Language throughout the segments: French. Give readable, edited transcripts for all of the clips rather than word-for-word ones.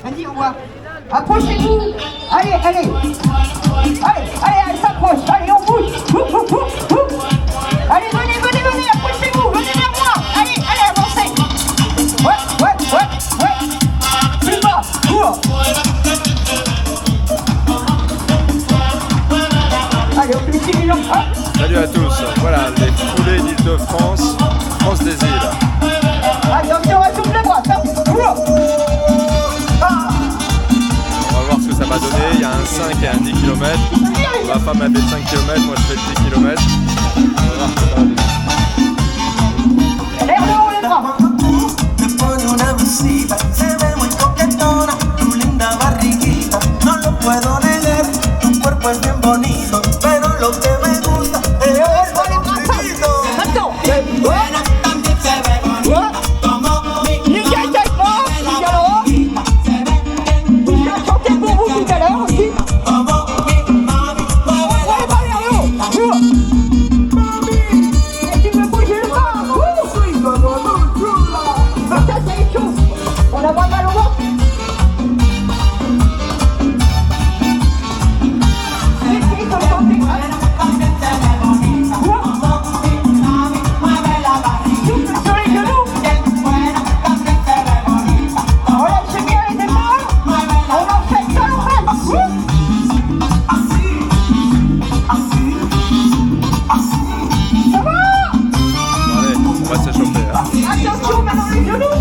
Vas-y, on voit. Approchez-vous. Allez, allez. Allez, s'approche. Allez, on bouge. Allez, venez, approchez-vous. Venez vers moi. Allez, avancez. Ouais. Plus bas. Allez, on fait 6 millions. Salut à tous. Voilà, les foulées d'Île-de-France, France des îles. Attention, à souffle les bras. On va voir ce que ça va donner. Il y a un 5 et un 10 km. Ma femme a fait 5 km, moi je fais 10 km. On va voir ce que ça va donner. L'air de haut les bras. Te pone una blusita, se ve muy coquetona, tu linda barriguita, no lo puedo negar, tu cuerpo es bien bonito, pero lo que me gusta es el bolsillito. Attends. Buena, también se ve bonita, como mi Les gars, il a chanté pour vous tout à l'heure aussi. como mi mami, mueve la Ouais, vers le haut. Et tu peux bouger le bras. Ça, c'est chaud. On a pas mal au ventre. Les filles sont chantées. también se ve bonita, como mi mami, mueve la barriguita. Souffle sur les genoux. Buena, también se ve bonita, Relâchez bien les épaules. mueve la On en fait ça, on fait. Ça va? Allez, on va s'échauffer. Attention maintenant les genoux.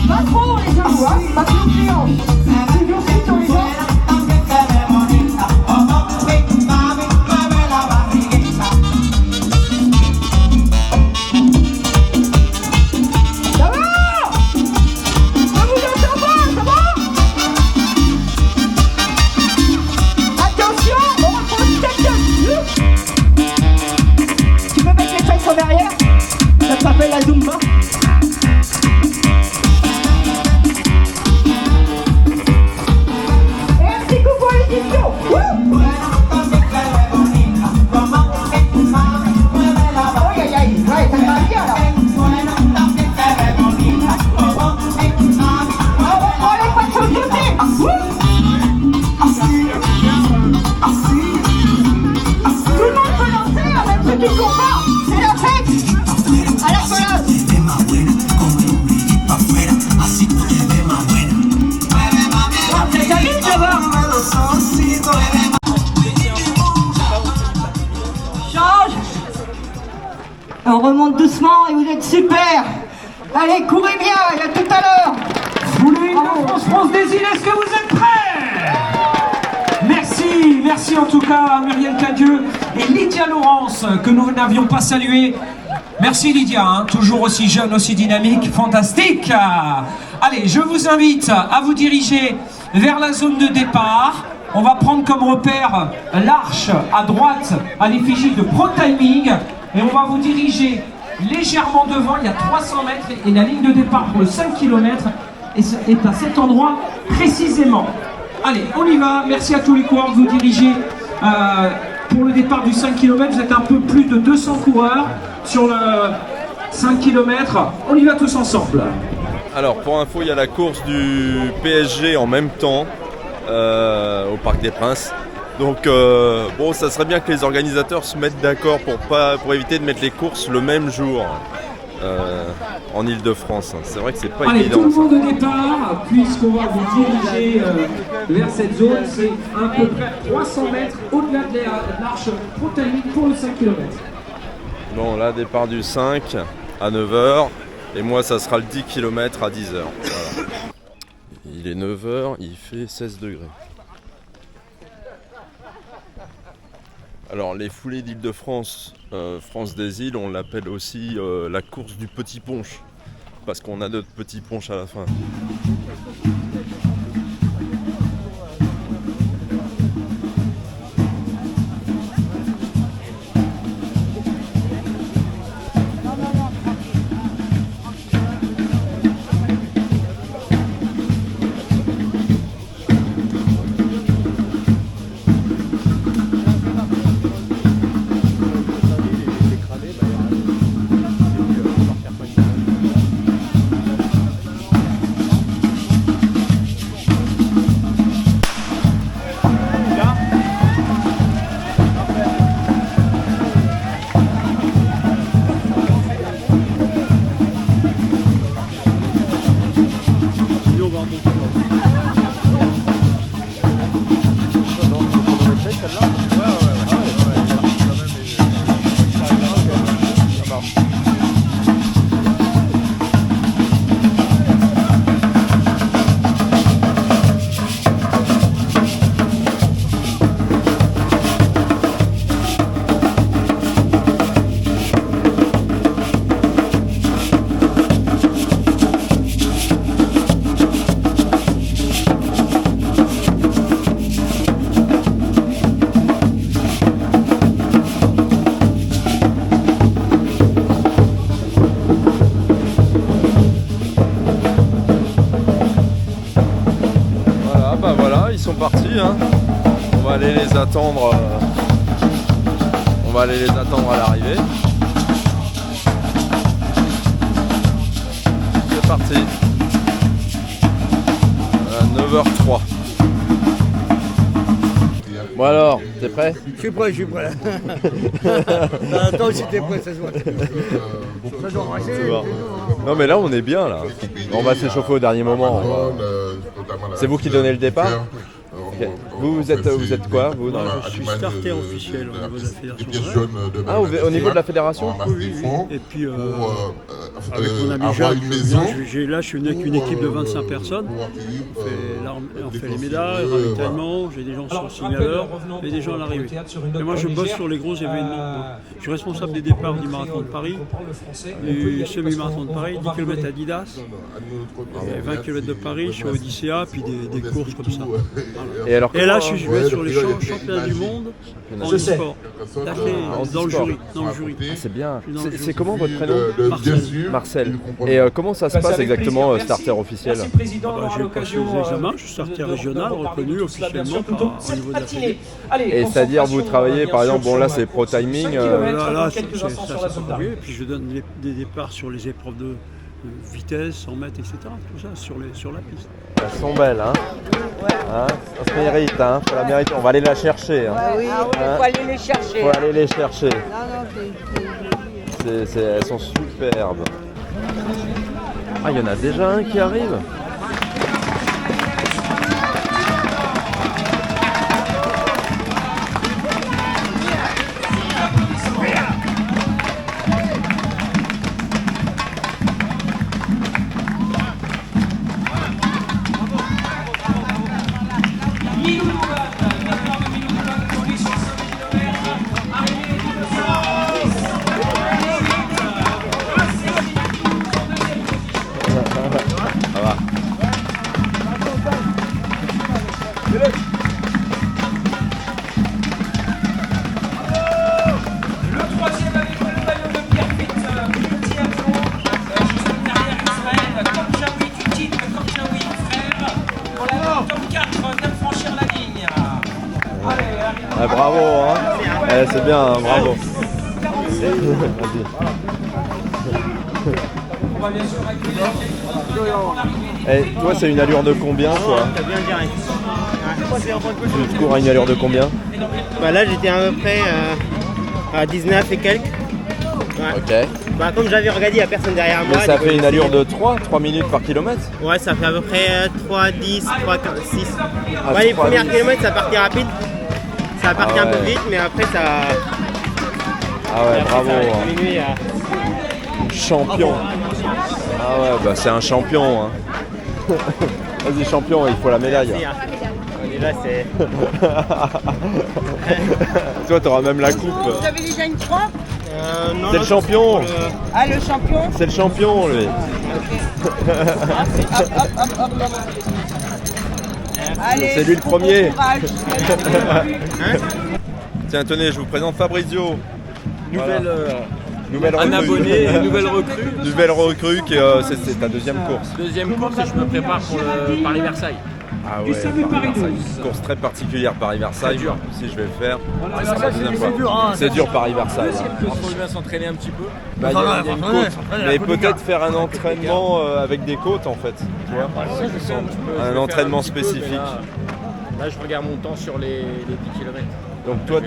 Pas trop les genoux, hein. Pas trop de hanches. Toujours sur les jambes. también se ve bonita, como mi mami, mueve la barriguita. Ça va? Ça vous entend pas? Ça va? Attention, on va prendre une tête. Tu peux mettre les fesses en arrière? Ça s'appelle la Zumba. Et un petit coup pour les discours. También se ve bonita, como mi mami, mueve la barriguita. Aïe, ouais, ça va bien là. Buena, también se ve bonita, como mi mami, mueve On les pattes sur le côté. Tout le monde peut lancer, hein, même ceux qui ne courent pas. C'est la fête. À la colonne. te ve más buena, con el brillito afuera, así tú te ves más buena. Mueve mami, C'est ta vie, ça va. mueve los ojos, mueve Change. On remonte doucement et vous êtes super. Allez, courez bien, et à tout à l'heure. Foulée Île-de-France, France des îles, est-ce que vous êtes prêts? Merci en tout cas à Muriel Cadieux et Lydia Laurence que nous n'avions pas salué. Merci Lydia, hein, toujours aussi jeune, aussi dynamique, fantastique. Allez, je vous invite à vous diriger vers la zone de départ. On va prendre comme repère l'arche à droite à l'effigie de Pro Timing et on va vous diriger légèrement devant, il y a 300 mètres et la ligne de départ pour le 5 km est à cet endroit précisément. Allez, on y va, merci à tous les coureurs de vous diriger pour le départ du 5 km. Vous êtes un peu plus de 200 coureurs sur le 5 km. On y va tous ensemble. Alors pour info, il y a la course du PSG en même temps au Parc des Princes. Donc bon, ça serait bien que les organisateurs se mettent d'accord pour éviter de mettre les courses le même jour en Île-de-France. C'est vrai que c'est pas Allez, évident. tout le ça. monde au départ, puisqu'on va vous diriger vers cette zone. C'est à peu près 300 mètres au-delà de l'arche Pro Timing pour le 5 km. Bon, là, départ du 5 à 9h. Et moi, ça sera le 10 km à 10h. Voilà. Il est 9h, il fait 16 degrés. Alors, les foulées d'Île-de-France, France des îles, on l'appelle aussi la course du petit punch. Parce qu'on a notre petit punch à la fin. hein. On va aller les attendre. On va aller les attendre à l'arrivée. C'est parti. À 9h03. Bon alors, t'es prêt? Je suis prêt. Attends, si t'es prêt, ça se voit. Ça doit marcher. C'est bon. Non mais là on est bien là. On va s'échauffer au dernier moment. C'est vous qui donnez le départ? Okay. Vous êtes quoi vous dans Je suis starter officiel au niveau de la fédération. Ah, au niveau de la fédération? Oui. Et puis avec mon ami Jacques, là je suis venu avec une équipe de 25 personnes. On fait les médailles, le ravitaillement, j'ai des gens sur le signaleur et des gens à l'arrivée. Et moi je bosse sur les gros événements. Donc, je suis responsable des départs du marathon de Paris, du semi-marathon de Paris, 10 km à Adidas, 20 km de Paris, je suis à Odyssea, puis des courses comme ça. Voilà. Et là, je vais être sur les championnats du monde en e-sport. Dans le jury. Ah, c'est bien. C'est comment votre prénom? Marcel. Et comment ça se passe exactement, starter officiel? J'ai passé les examens, je suis starter régional, reconnu officiellement au niveau de la fédé. Et c'est-à-dire, vous travaillez, par exemple, bon là c'est pro timing. Là, c'est pas oublié. Et puis je donne des départs sur les épreuves de vitesse, 100 mètres, etc. Tout ça sur la piste. Elles sont belles, hein, hein, ça se mérite, hein, faut la mériter. On va aller la chercher. Hein. Ah oui, faut aller les chercher. Faut aller les chercher. Non, Elles sont superbes. Ah, il y en a déjà un qui arrive. Ah, bravo, hein. C'est bien, hein, bravo. Toi, c'est une allure de combien, toi? Tu cours à une allure de combien? Bah là, j'étais à peu près à 19 et quelques. Ouais. Ok. Bah, comme j'avais regardé, il n'y a personne derrière moi. Mais ça fait une allure de 3 minutes par kilomètre? Ouais, ça fait à peu près 3, 10, 3, 15, 6. Ah, Ouais, les premiers kilomètres, ça partait rapide. Ça partait un peu vite, mais après, ça. Ah ouais, bravo. Ça a Hein. diminué, Champion. Ah ouais, bah c'est un champion. Hein. Vas-y, champion, il faut la médaille. Déjà, c'est. Toi, t'auras même la coupe. Vous avez déjà une croix? Non, C'est le champion. Ah, le champion? C'est le champion, lui. Allez, C'est lui le premier. bon courage. Tiens, tenez, je vous présente Fabrizio. Nouvelle Un recrue. abonné, une nouvelle recrue. Nouvelle recrue, c'est ta deuxième course. Deuxième course et je me prépare pour le Paris-Versailles. Ah ouais, Paris-Versailles. Une course très particulière Paris-Versailles. C'est dur. Si je vais le faire. C'est dur Paris-Versailles. Il faut bien s'entraîner un petit peu. Bah, il y a une côte. Mais peut-être faire un entraînement avec des côtes en fait. Tu vois, un entraînement spécifique. Là, je regarde mon temps sur les 10 km. Donc toi,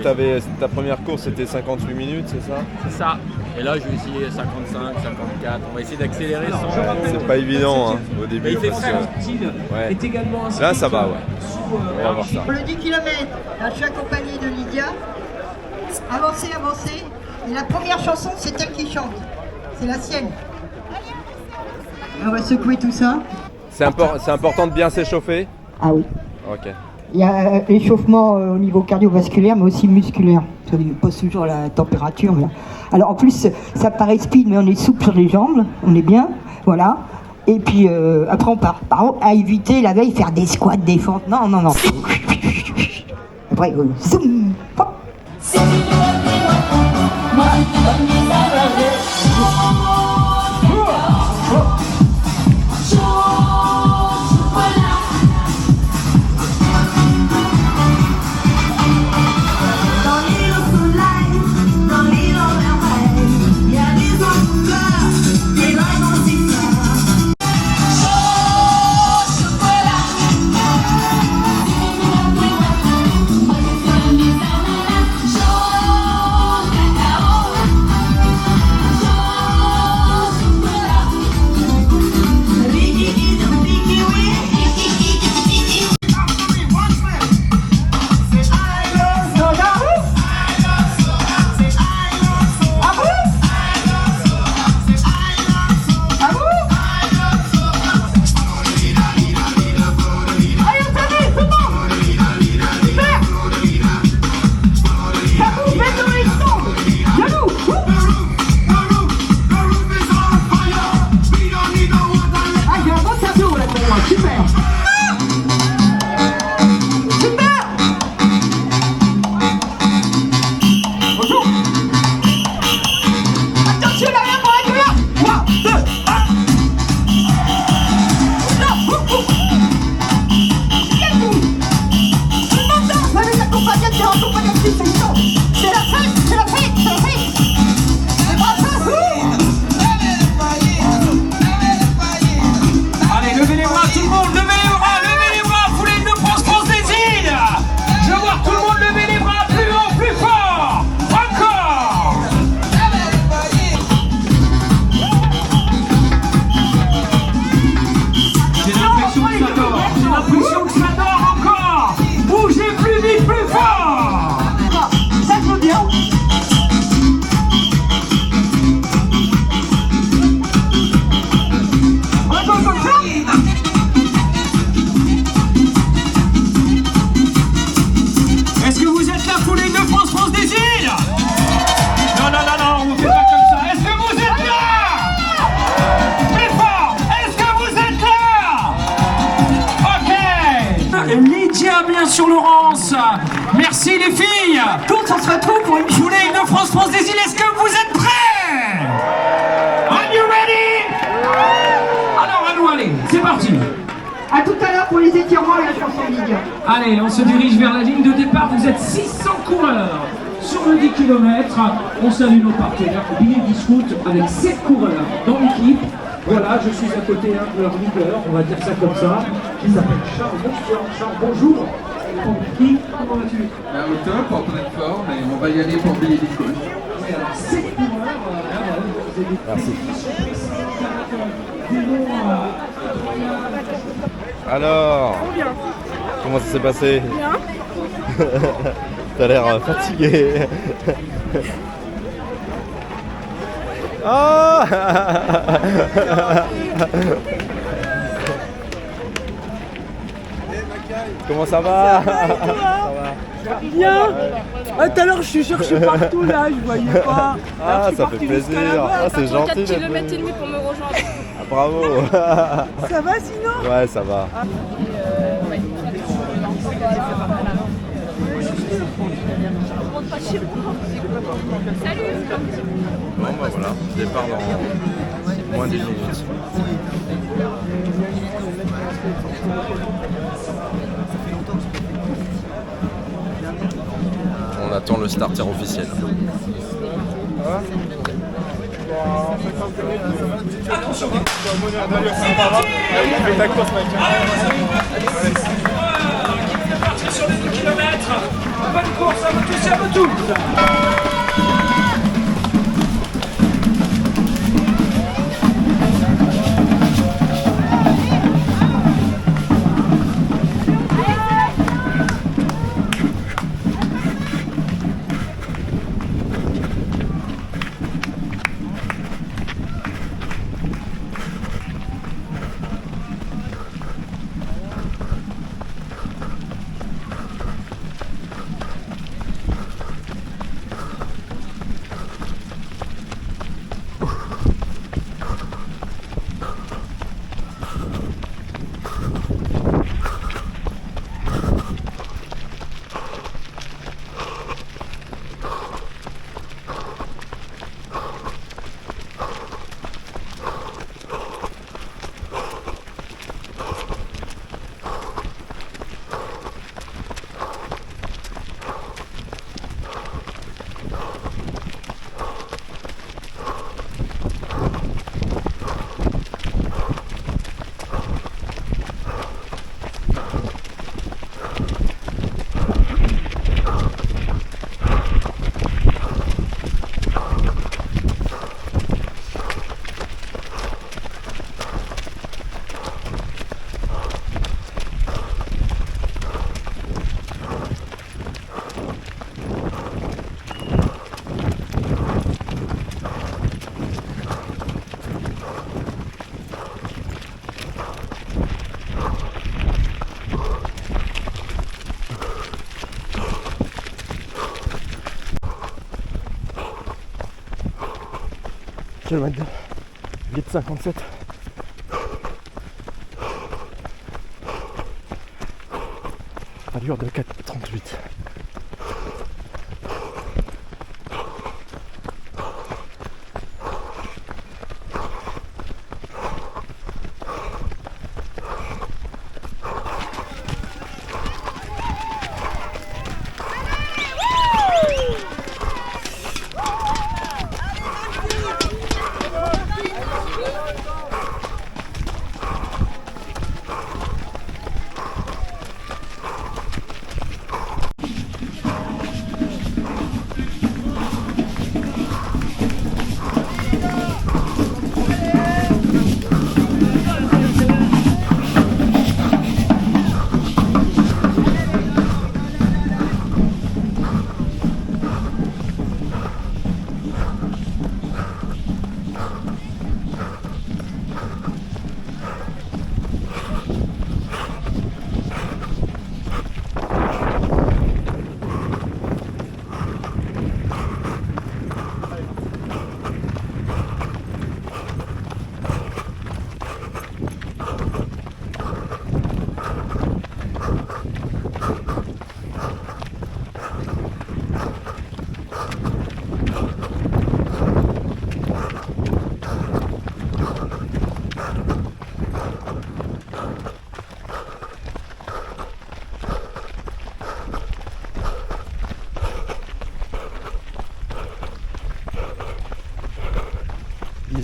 ta première course c'était 58 minutes, c'est ça? C'est ça. Et là, je vais essayer 55, 54. On va essayer d'accélérer sans. C'est pas évident hein, au début. Mais il fait parce frais. que- Là, ça va, ouais. On va voir ça. Pour le 10 km, là, je suis accompagnée de Lydia. Avancez, avancez. Et la première chanson, c'est elle qui chante. C'est la sienne. On va secouer tout ça. C'est important de bien s'échauffer? Ah oui. Ok. Il y a l'échauffement au niveau cardiovasculaire, mais aussi musculaire. Ça pose toujours la température. Là. Alors en plus, ça paraît speed, mais on est souple sur les jambes. On est bien. Voilà. Et puis après, on part. Par contre, à éviter la veille, faire des squats, des fentes. Non, non, non. Après, zoom, hop. félicitations Laurence. Merci les filles. Tous on se retrouve pour une Poulet Île-de-France des îles, est-ce que vous êtes prêts? Are you ready? Alors à nous, allez, c'est parti. À tout à l'heure pour les étirements et la chanson Lydia. Allez, on se dirige vers la ligne de départ. Vous êtes 600 coureurs sur le 10 km. On salue nos partenaires Billet Discount avec 7 coureurs dans l'équipe. Voilà, je suis à côté de leur leader, on va dire ça comme ça, qui s'appelle Charles. Bonsoir Charles, bonjour. Comment vas-tu? Au top, en pleine forme, et on va y aller pour Billet Discount. Alors, 7 coureurs, Merci. Alors, comment ça s'est passé? Bien. T'as l'air fatigué. Ah. Comment ça va? Bien. Tout à l'heure, je suis cherché partout là, je voyais pas. Ah, ça fait plaisir. Ah, c'est gentil. 4 km et demi pour me rejoindre. Ah, bravo. Ça va sinon? Ouais, ça va. Salut. Bon bah voilà, départ dans moins d'1 minute. On attend le starter officiel. Attention. Sur les 2 km. Bonne course à vous tous et à vous toutes. Kilomètre 8,57. Allure de 4,38.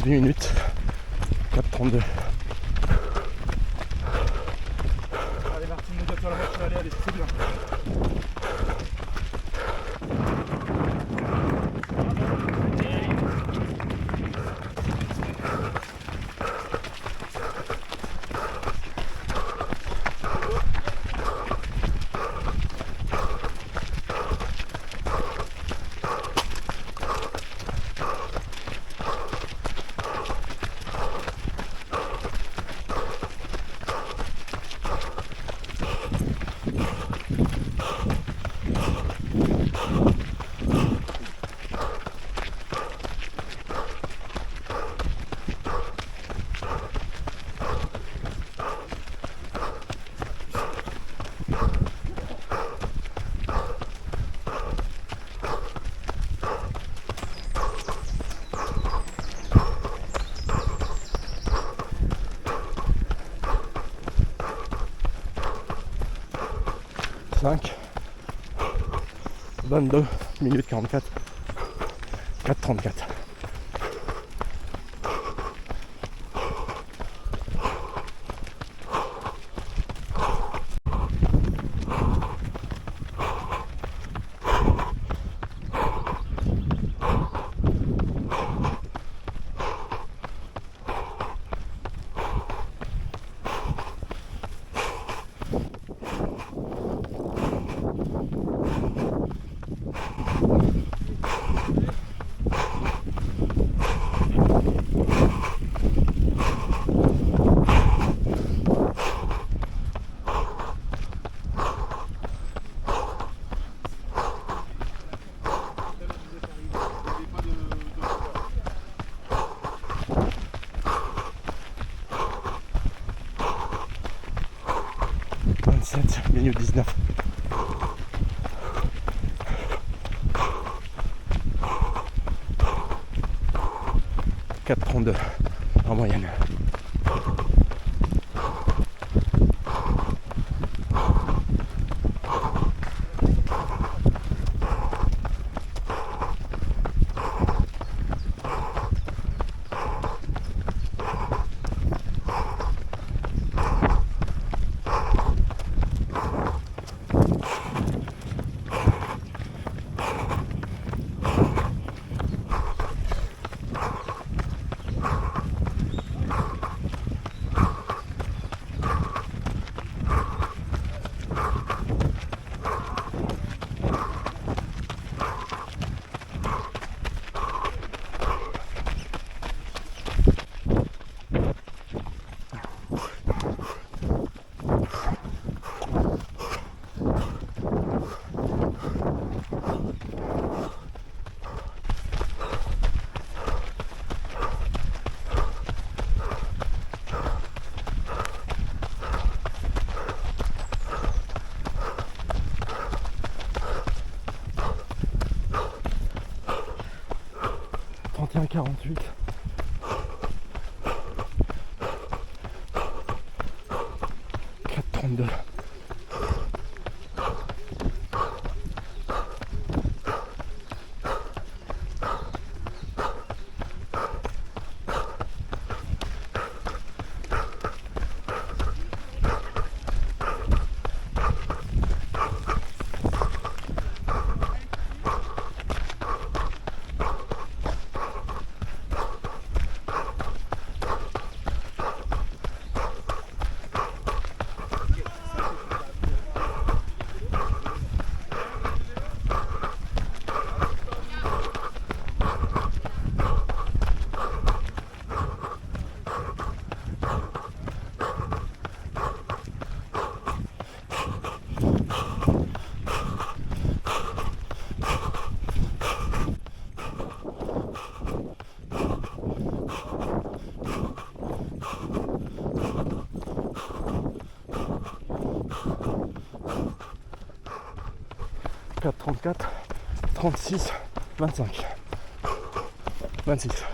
10 minutes. 4,32. Allez Martine, nous doit faire la voiture, allez, c'est bien. Cinq, 22 minutes 44, 4,34. Minute 19. « 4,32 en moyenne. « 48. « 4,32. » « 34, 36, 25, 26.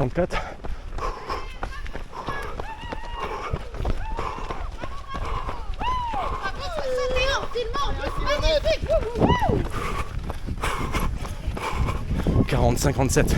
34. « 40-57.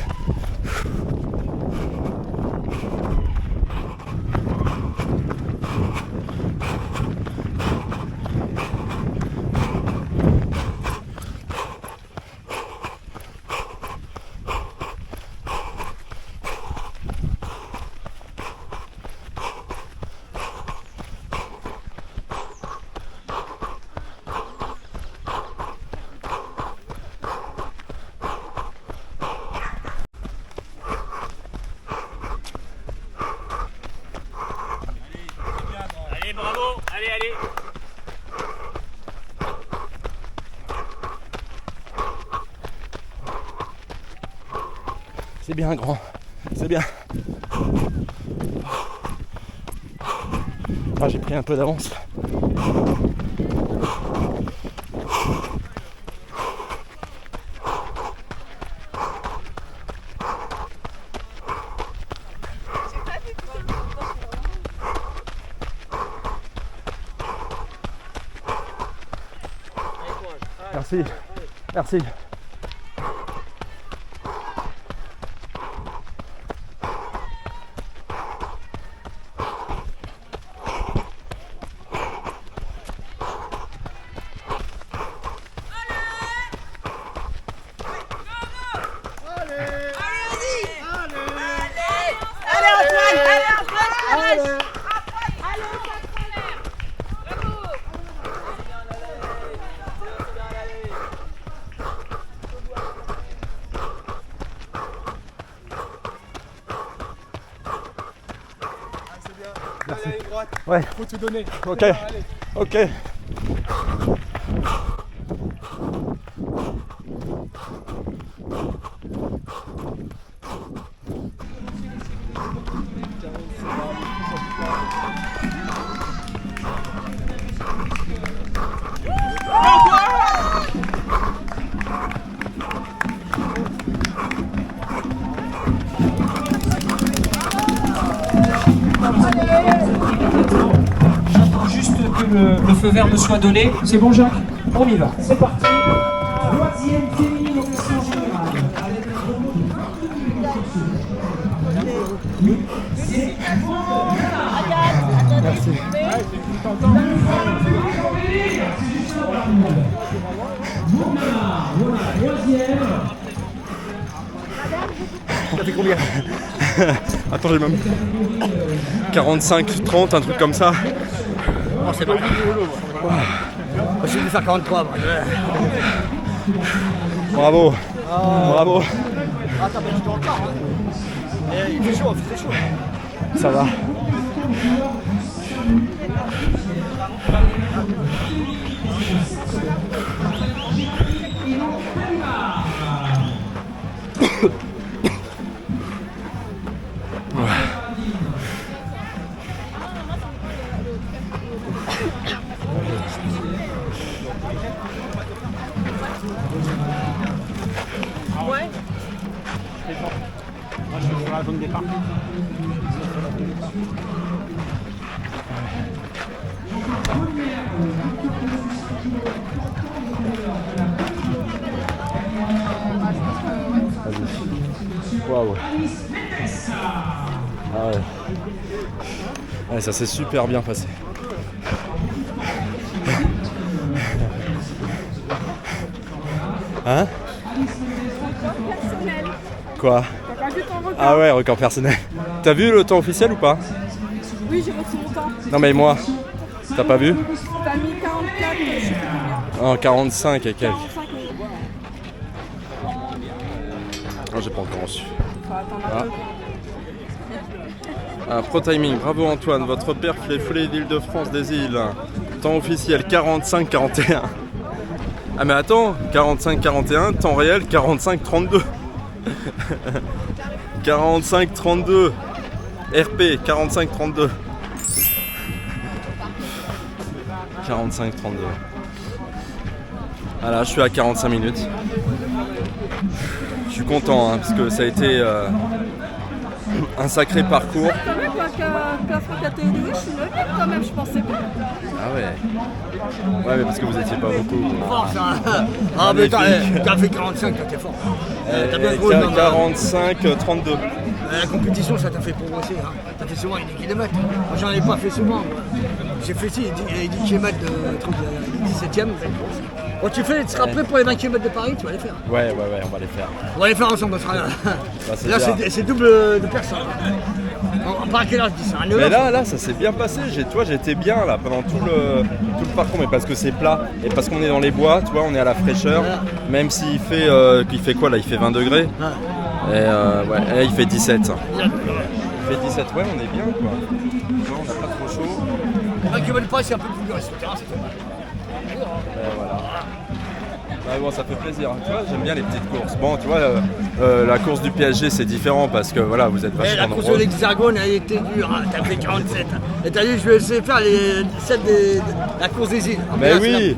C'est bien grand, c'est bien. Ah, j'ai pris un peu d'avance. Merci, merci. Merci. Ouais. Faut tout donner. Ok. Ok. J'attends juste que le feu vert me soit donné. C'est bon, Jacques? On y va. C'est parti. Troisième féminine au classement général. Avec un rebond de 22 c'est Merci. Voilà, troisième. Ça fait combien? Attends, j'ai même 45-30, un truc comme ça. Oh, c'est pas grave. Je vais faire 43. Bravo. Bravo. Ah, t'as pas du tout encore. Hein. Il fait chaud, il fait chaud. Ça va. Ouais. Moi, je suis sur la zone départ. Waouh. Ah ouais. Ouais, ça s'est super bien passé. Hein? Quoi? Ah ouais, record personnel. T'as vu le temps officiel ou pas? Oui, j'ai reçu mon temps. Non mais moi, t'as pas vu? T'as mis 44, je sais pas combien. Non, 45 et quelques. 45 000. Non, j'ai pas encore reçu. Faut attendre un peu. Un pro timing, bravo Antoine, votre perf les foulées d'Île-de-France des îles. Temps officiel 45-41. Ah mais attends, 45-41, temps réel 45-32. 45-32. RP 45-32. 45-32. Voilà, je suis à 45 minutes. Je suis content hein, parce que ça a été un sacré parcours. Quand même, qu'Afrique a télé, je suis 9 quand même, je pensais pas. Ah ouais. Ouais, mais parce que vous étiez pas beaucoup. Fort ça. Ah mais t'as fait 45, toi t'es fort. T'as bien joué. 45, 32. La compétition, ça t'a fait progresser. Hein. T'as fait souvent les 10 km. Moi, j'en ai pas fait souvent. J'ai fait si, les 10 km de 17ème. Bon, tu seras prêt pour les 20 km de Paris, tu vas les faire. Ouais, on va les faire. On va les faire ensemble. Là, c'est double de personnes. On part à quelle heure je dis ça? Mais là, ça s'est bien passé. J'étais bien là pendant tout le parcours, mais parce que c'est plat et parce qu'on est dans les bois, tu vois, on est à la fraîcheur. Même s'il fait quoi là? Il fait 20 degrés. Et il fait 17. Il fait 17, ouais, on est bien quoi. On n'a pas trop chaud. Les 20 km de Paris, c'est un peu plus dur sur le terrain, c'est fait mal. Voilà. Ouais, bon, ça fait plaisir. Tu vois, j'aime bien les petites courses. Bon, tu vois, la course du PSG, c'est différent parce que voilà, vous êtes vachement la course de l'Hexagone, elle était dure. Hein. T'as fait 47. Et t'as dit, je vais essayer de faire celle de la course des îles. Mais oui.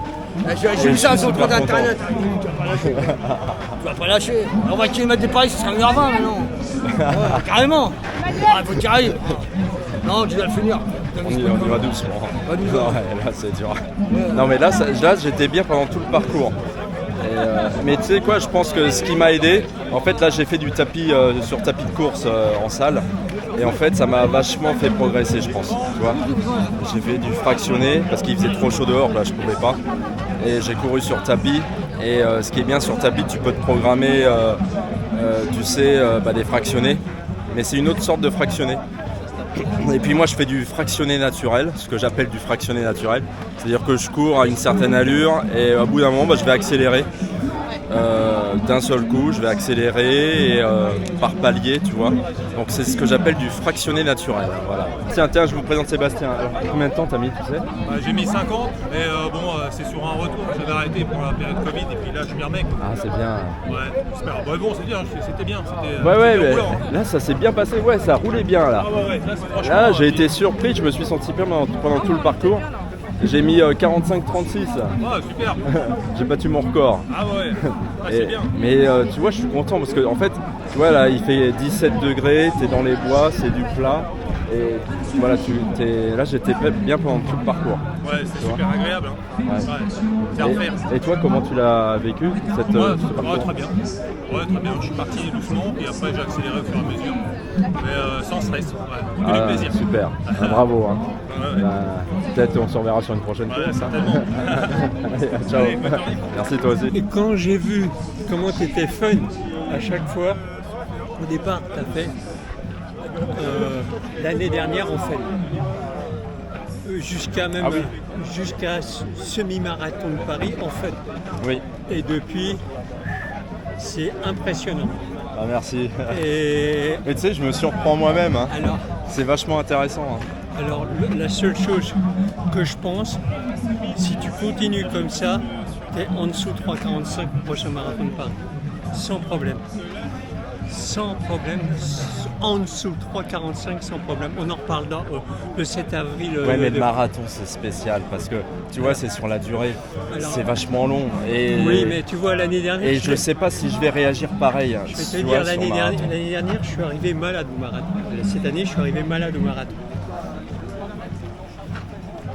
J'ai vu ça sur le compte internet. Tu vas pas lâcher. On va km de Paris, ce sera 1h20 maintenant. Ouais, carrément. Il faut que tu arrives. Non, tu dois le finir. On y va doucement. Ouais, là, c'est dur. Non, mais là j'étais bien pendant tout le parcours. Mais tu sais quoi, je pense que ce qui m'a aidé, en fait, là, j'ai fait du tapis sur tapis de course en salle. Et en fait, ça m'a vachement fait progresser, je pense. Tu vois, j'ai fait du fractionné parce qu'il faisait trop chaud dehors, là, je pouvais pas. Et j'ai couru sur tapis. Et ce qui est bien sur tapis, tu peux te programmer, tu sais, des fractionnés. Mais c'est une autre sorte de fractionné. Et puis moi je fais du fractionné naturel, ce que j'appelle du fractionné naturel. C'est-à-dire que je cours à une certaine allure et au bout d'un moment je vais accélérer. D'un seul coup, je vais accélérer et, par palier, tu vois. Donc c'est ce que j'appelle du fractionné naturel. Voilà. Tiens, je vous présente Sébastien. Alors, combien de temps t'as mis, tu sais? J'ai mis 50, mais c'est sur un retour. J'avais arrêté pour la période Covid et puis là je m'y remets. Ah, c'est bien. Ouais, j'espère. Ouais, bon, c'est bien, c'était bien. Ouais, mais là ça s'est bien passé, ouais, ça roulait bien là. Ah ouais, là j'ai été surpris, je me suis senti bien pendant tout le parcours. J'ai mis 45-36. Ah, super. J'ai battu mon record. Ah ouais, c'est bien. Mais tu vois, je suis content parce que en fait, tu vois là, il fait 17 degrés, t'es dans les bois, c'est du plat. Et voilà, là j'étais bien pendant tout le parcours. Ouais, c'est super agréable. Hein. Ouais. C'est à refaire. Et toi, comment tu l'as vécu ce parcours? Très bien. Ouais, très bien. Je suis parti doucement, puis après j'ai accéléré au fur et à mesure. Mais sans stress. Ouais, que du plaisir. Super. Bravo. Hein. Peut-être on se reverra sur une prochaine course. Certainement. Ciao. Merci toi aussi. Et quand j'ai vu comment tu étais fun à chaque fois, au départ, tu as fait l'année dernière en fait. Jusqu'à semi-marathon de Paris en fait. Oui. Et depuis, c'est impressionnant. Ah, merci. Et... Mais tu sais, je me surprends moi-même. Hein. Alors, c'est vachement intéressant. Hein. Alors, la seule chose que je pense, si tu continues comme ça, tu es en dessous de 3,45 au prochain marathon de Paris. Sans problème. Sans problème. En dessous de 3,45 sans problème. On en reparle le 7 avril. Ouais, mais le marathon, c'est spécial parce que tu vois, c'est sur la durée. Alors, c'est vachement long. Oui, mais tu vois, l'année dernière. Et je sais pas si je vais réagir pareil. Je vais te dire, l'année dernière, je suis arrivé malade au marathon. Cette année, je suis arrivé malade au marathon.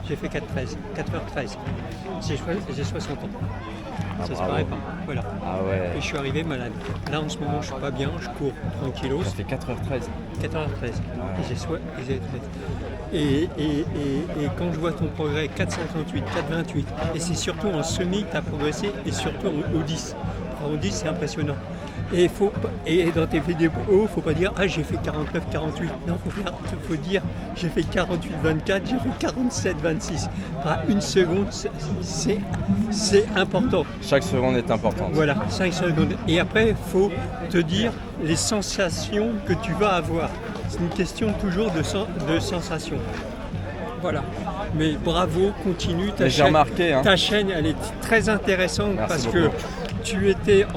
J'ai fait 4h13. J'ai 60 ans. Ça se paraît pas. Voilà. Ah ouais. Et je suis arrivé malade. Là en ce moment je suis pas bien, je cours tranquillos. Ça fait 4h13. 4h13. Ouais. Et quand je vois ton progrès 4,58, 4,28, et c'est surtout en semi que tu as progressé et surtout au 10. Au 10 c'est impressionnant. Et dans tes vidéos, faut pas dire j'ai fait 49-48. Non, faut dire j'ai fait 48-24, j'ai fait 47-26. Pas une seconde, c'est important. Chaque seconde est importante. Voilà, 5 secondes. Et après, il faut te dire les sensations que tu vas avoir. C'est une question toujours de sensations. Voilà. Mais bravo, continue. J'ai remarqué. Hein. Ta chaîne, elle est très intéressante. Merci parce beaucoup. Que tu étais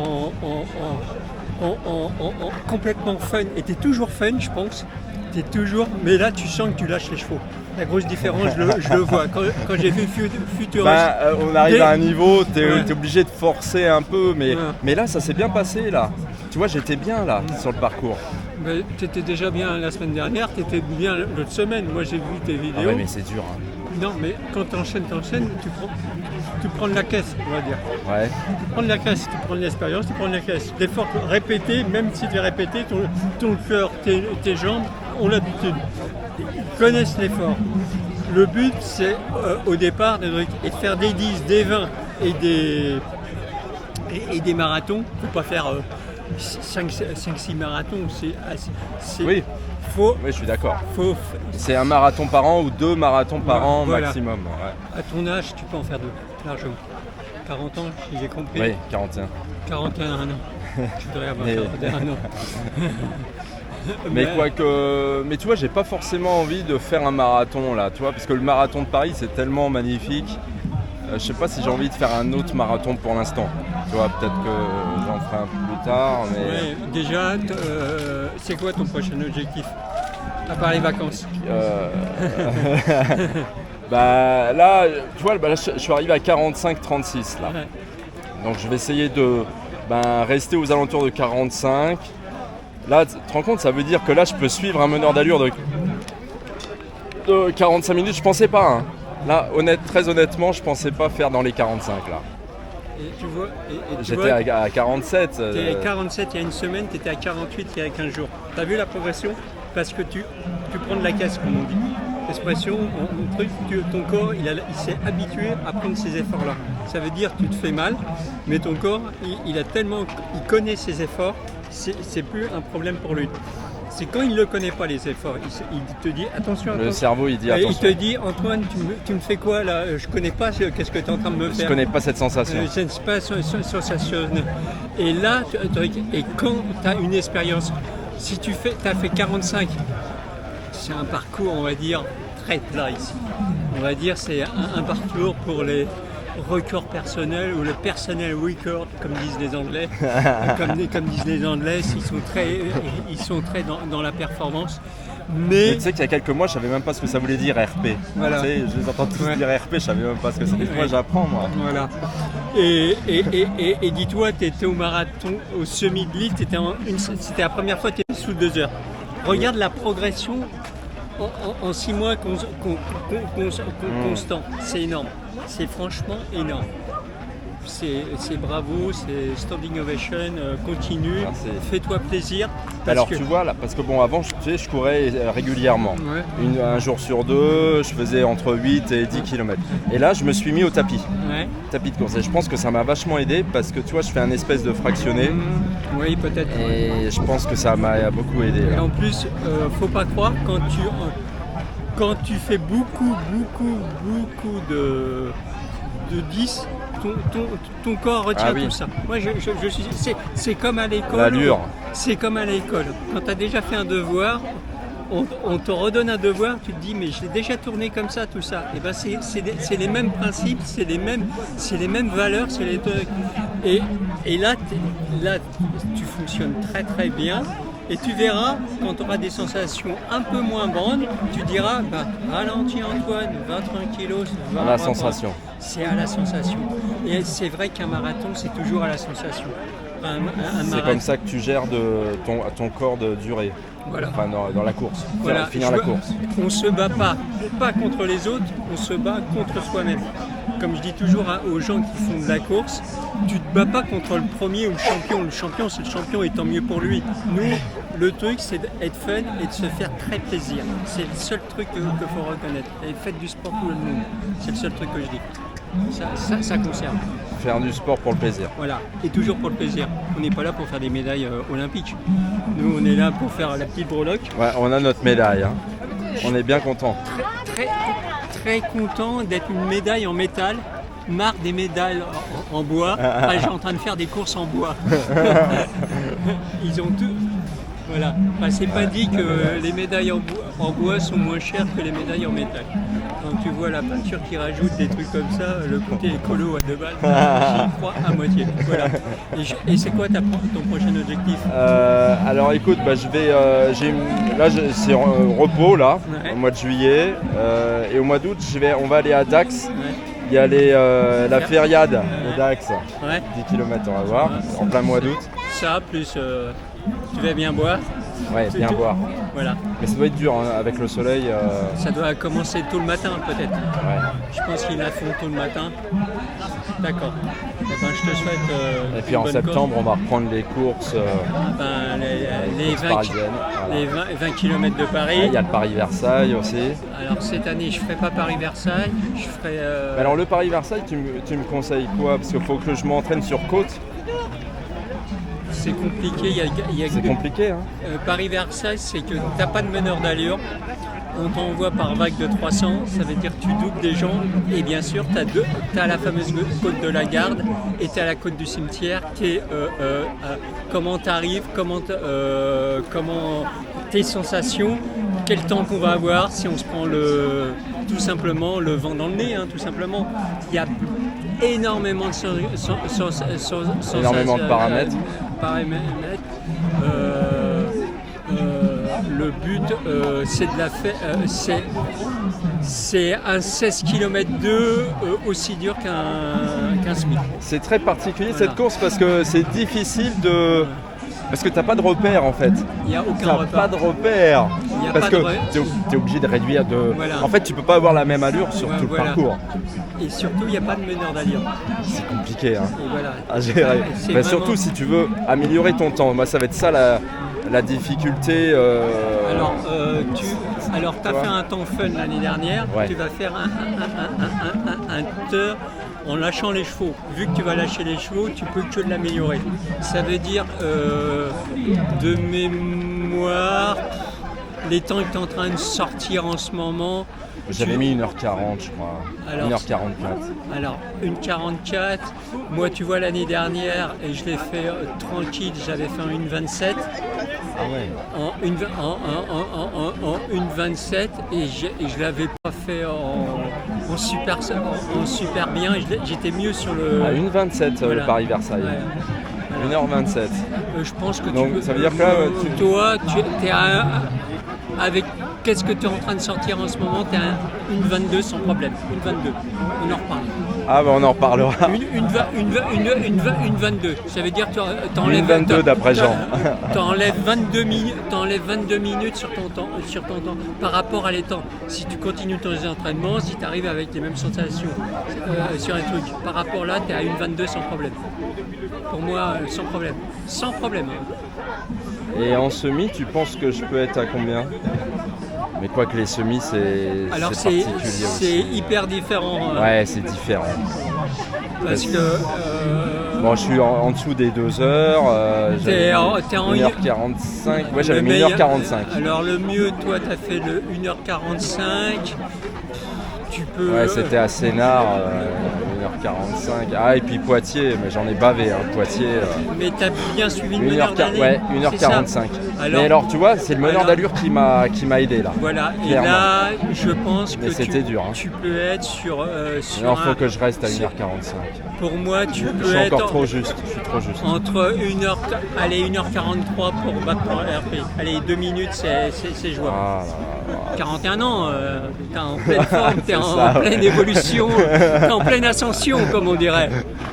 complètement fun. Et tu es toujours fun, je pense. T'es toujours, mais là, tu sens que tu lâches les chevaux. La grosse différence, je le vois. Quand j'ai vu Futuriste... on arrive à un niveau, tu es obligé de forcer un peu. Mais là, ça s'est bien passé, là. tu vois, j'étais bien là, sur le parcours. Mais t'étais déjà bien la semaine dernière, t'étais bien l'autre semaine. Moi j'ai vu tes vidéos. Ah ouais, mais c'est dur. Hein. Non, mais quand t'enchaînes, tu prends de la caisse, on va dire. Ouais. Tu prends de la caisse, tu prends de l'expérience, tu prends de la caisse. L'effort répété, même si tu es répété, ton cœur, tes jambes ont l'habitude. Ils connaissent l'effort. Le but, c'est au départ de faire des 10, des 20 et des marathons. Il ne faut pas faire 5-6 marathons. Oui. Oui, je suis d'accord. C'est un marathon par an ou 2 marathons par an maximum. Ouais. À ton âge, tu peux en faire 2, largement. 40 ans, si j'ai compris. Oui, 41. 41 ans. Tu devrais avoir 41 ans. Mais tu vois, j'ai pas forcément envie de faire un marathon là, tu vois, parce que le marathon de Paris c'est tellement magnifique. Je sais pas si j'ai envie de faire un autre marathon pour l'instant. Tu vois, peut-être que j'en ferai un peu plus tard. Mais... Ouais, déjà, c'est quoi ton prochain objectif à part les vacances? Bah là, tu vois, là, je suis arrivé à 45-36 là. Ouais. Donc je vais essayer de rester aux alentours de 45. Là, tu te rends compte, ça veut dire que là, je peux suivre un meneur d'allure de 45 minutes. Je pensais pas. Hein. Là, très honnêtement, je pensais pas faire dans les 45 là. Et tu vois, j'étais à 47. Tu étais à 47 il y a une semaine, tu étais à 48 il y a 15 jours. Tu as vu la progression? Parce que tu prends de la caisse, comme on dit. L'expression, ton corps, il s'est habitué à prendre ces efforts-là. Ça veut dire que tu te fais mal, mais ton corps, il connaît ses efforts. C'est plus un problème pour lui. C'est quand il ne le connaît pas les efforts, il te dit attention. Le cerveau il dit attention. Il te dit Antoine, tu me fais quoi là? Je connais pas qu'est-ce que tu es en train de me faire. Je connais pas cette sensation. Je ne sais pas sensation. Et là, quand tu as une expérience, si tu as fait 45, c'est un parcours on va dire très plat ici. On va dire c'est un parcours pour les record personnel ou le personnel record comme disent les Anglais. comme disent les Anglais, ils sont très dans la performance. Mais tu sais qu'il y a quelques mois, je savais même pas ce que ça voulait dire RP. Voilà. Tu sais, je les entends tous dire RP, je savais même pas ce que c'était. Moi, j'apprends moi. Voilà. Et dis-toi, tu étais au marathon, au semi de Lille, c'était la première fois que tu étais sous 2 heures. Regarde la progression en 6 mois constant. C'est énorme. C'est franchement énorme. C'est bravo, c'est standing ovation, continue, fais-toi plaisir. Alors tu vois là, parce que bon avant je courais régulièrement, un jour sur 2, je faisais entre 8 et 10 km. Et là je me suis mis au tapis de course. Et je pense que ça m'a vachement aidé parce que tu vois je fais un espèce de fractionné. Oui peut-être. Et je pense que ça m'a beaucoup aidé. Là. Et en plus, faut pas croire quand tu fais beaucoup de 10, ton corps retient tout ça. Moi, c'est comme à l'école. L'allure. C'est comme à l'école. Quand tu as déjà fait un devoir, on te redonne un devoir, tu te dis mais je l'ai déjà tourné comme ça, tout ça. Et ben c'est les mêmes principes, c'est les mêmes valeurs, c'est les trucs. Et là, tu fonctionnes très très bien. Et tu verras, quand tu auras des sensations un peu moins bonnes, tu diras, ralentis Antoine, 23 kilos, à la sensation. C'est à la sensation. Et c'est vrai qu'un marathon, c'est toujours à la sensation. C'est comme ça que tu gères ton corps de durée. Voilà. Enfin, dans la course, voilà. Finir la course. On ne se bat pas contre les autres, on se bat contre soi-même. Comme je dis toujours aux gens qui font de la course, tu ne te bats pas contre le premier ou le champion. Le champion, c'est le champion et tant mieux pour lui. Nous, le truc, c'est d'être fun et de se faire très plaisir. C'est le seul truc qu'il faut reconnaître. Et faites du sport pour le monde. C'est le seul truc que je dis. Ça conserve. Faire du sport pour le plaisir. Voilà, et toujours pour le plaisir. On n'est pas là pour faire des médailles olympiques. Nous, on est là pour faire la petite breloque. Ouais, on a notre médaille. Hein. On est bien content. Très content d'être une médaille en métal. Marre des médailles en bois. J'ai en train de faire des courses en bois. Ils ont tout. Voilà. C'est pas dit que les médailles en bois sont moins chères que les médailles en métal. Quand tu vois la peinture qui rajoute des trucs comme ça, le côté écolo à 2 balles, j'y crois à moitié. Voilà. Et c'est quoi ton prochain objectif? Alors écoute, je vais, c'est repos là, au mois de juillet, et au mois d'août, on va aller à Dax. Il y a la fériade de Dax, 10 km on va voir, en plein mois d'août. ça, plus tu vas bien boire. Ouais, bien boire. Voilà. Mais ça doit être dur hein, avec le soleil. Ça doit commencer tôt le matin peut-être. Ouais. Je pense qu'ils la font tôt le matin. D'accord. Eh ben, je te souhaite. Et puis en septembre, on va reprendre les courses. Les 20 km de Paris. Il y a le Paris-Versailles aussi. Alors cette année, je ne ferai pas Paris-Versailles. Je ferai. Alors le Paris-Versailles, tu me conseilles quoi? Parce qu'il faut que je m'entraîne sur côte. C'est compliqué. C'est compliqué. Hein. Paris-Versailles, c'est que tu n'as pas de meneur d'allure. On t'envoie par vague de 300, ça veut dire que tu doubles des gens. Et bien sûr, tu as la fameuse côte de la Garde et tu as la côte du cimetière qui est comment tu arrives, comment tes sensations, quel temps qu'on va avoir si on se prend tout simplement le vent dans le nez, hein, tout simplement. Il y a énormément de énormément de paramètres. Le but, c'est de la faire. C'est un 16 km 2 aussi dur qu'un SMIC. C'est très particulier cette course parce que c'est difficile de. Parce que tu n'as pas de repère en fait. Il n'y a aucun repère. Pas de repère. Parce que tu es obligé de réduire de. Voilà. En fait, tu peux pas avoir la même allure sur tout le parcours. Et surtout, il n'y a pas de meneur d'allure. C'est compliqué hein, voilà. à gérer. Vraiment... Surtout si tu veux améliorer ton temps. Moi, ça va être ça la difficulté. Alors, tu as fait un temps fun l'année dernière. Ouais. Tu vas faire un tour en lâchant les chevaux. Vu que tu vas lâcher les chevaux, tu peux que l'améliorer. Ça veut dire, de mémoire, les temps que tu es en train de sortir en ce moment. J'avais mis 1h40, je crois. Alors, 1h44. Alors, 1h44, moi, tu vois, l'année dernière, et je l'ai fait tranquille, j'avais fait en 1h27. Ah ouais. En 1h27, et je l'avais pas fait en super bien, et j'étais mieux sur le... À 1h27, voilà. Le Paris-Versailles. Ouais. 1h27. Je pense que donc, ça veut dire que là, toi, tu es avec... Qu'est-ce que tu es en train de sortir en ce moment? Tu es une 22 sans problème. Une 22. On en reparle. Ah bah on en reparlera. Une 22. Ça veut dire que tu enlèves 22 d'après Jean. Tu enlèves 22 minutes sur ton temps par rapport à les temps. Si tu continues ton entraînements, si tu arrives avec les mêmes sensations sur un truc, par rapport là, tu es à une 22 sans problème. Pour moi, sans problème. Sans problème. Et en semi, tu penses que je peux être à combien? Mais quoi que les semis, c'est particulier aussi. C'est hyper différent. Ouais, c'est différent. Parce que... Bon, je suis en dessous des 2 heures. T'es en 1h45. Ouais, j'avais mis 1h45. Alors le mieux, toi, t'as fait le 1h45. Tu peux... Ouais, c'était à Sénart, 1h45. Ah, et puis Poitiers, mais j'en ai bavé, hein, Poitiers. Mais t'as bien suivi le meneur d'allure. Ouais, 1h45. Mais alors, tu vois, c'est le meneur d'allure qui m'a aidé là. Voilà, clairement. Et là, je pense que c'était dur, hein. Tu peux être sur il faut que je reste à 1h45. Pour moi, tu peux être... Je suis encore trop juste, je suis trop juste. Entre 1h43 pour battre ton RP. Allez, 2 minutes, c'est jouable. Ah, 41 ans, t'es en pleine forme, t'es en pleine évolution, t'es en pleine ascension, comme on dirait.